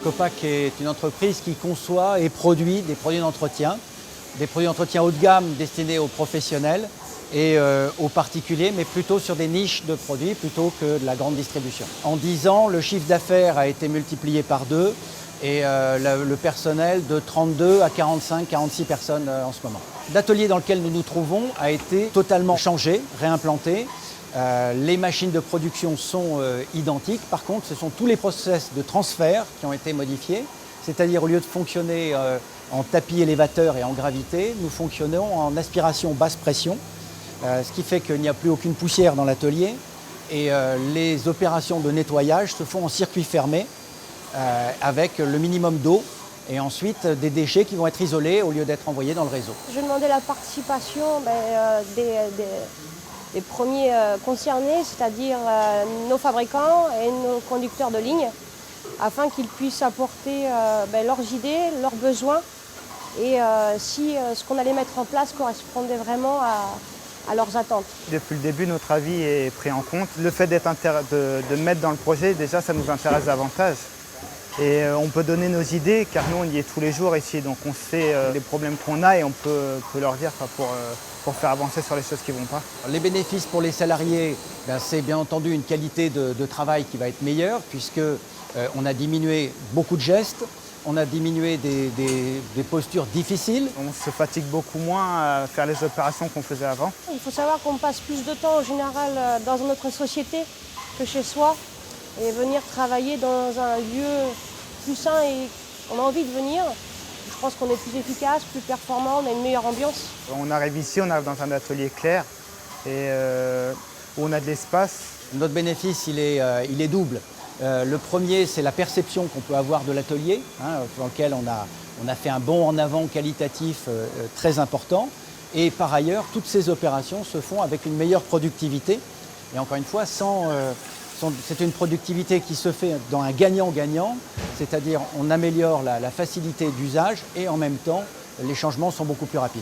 Copac est une entreprise qui conçoit et produit des produits d'entretien haut de gamme destinés aux professionnels et aux particuliers, mais plutôt sur des niches de produits plutôt que de la grande distribution. En 10 ans, le chiffre d'affaires a été multiplié par 2 et le personnel de 32 à 45, 46 personnes en ce moment. L'atelier dans lequel nous nous trouvons a été totalement changé, réimplanté. Les machines de production sont identiques. Par contre, ce sont tous les process de transfert qui ont été modifiés. C'est-à-dire, au lieu de fonctionner en tapis élévateur et en gravité, nous fonctionnons en aspiration basse pression, ce qui fait qu'il n'y a plus aucune poussière dans l'atelier. Et les opérations de nettoyage se font en circuit fermé, avec le minimum d'eau et ensuite des déchets qui vont être isolés au lieu d'être envoyés dans le réseau. Je demandais la participation des premiers concernés, c'est-à-dire nos fabricants et nos conducteurs de ligne, afin qu'ils puissent apporter leurs idées, leurs besoins et si ce qu'on allait mettre en place correspondait vraiment à leurs attentes. Depuis le début, notre avis est pris en compte. Le fait de mettre dans le projet, déjà, ça nous intéresse davantage. Et on peut donner nos idées, car nous, on y est tous les jours ici. Donc on sait les problèmes qu'on a et on peut leur dire pour faire avancer sur les choses qui ne vont pas. Les bénéfices pour les salariés, c'est bien entendu une qualité de travail qui va être meilleure, puisqu'on a diminué beaucoup de gestes, on a diminué des postures difficiles. On se fatigue beaucoup moins à faire les opérations qu'on faisait avant. Il faut savoir qu'on passe plus de temps en général dans notre société que chez soi. Et venir travailler dans un lieu plus sain et on a envie de venir. Je pense qu'on est plus efficace, plus performant, on a une meilleure ambiance. On arrive ici, on arrive dans un atelier clair et où on a de l'espace. Notre bénéfice, il est double. Le premier, c'est la perception qu'on peut avoir de l'atelier, dans lequel on a fait un bond en avant qualitatif très important. Et par ailleurs, toutes ces opérations se font avec une meilleure productivité. Et encore une fois, c'est une productivité qui se fait dans un gagnant-gagnant, c'est-à-dire on améliore la facilité d'usage et en même temps, les changements sont beaucoup plus rapides.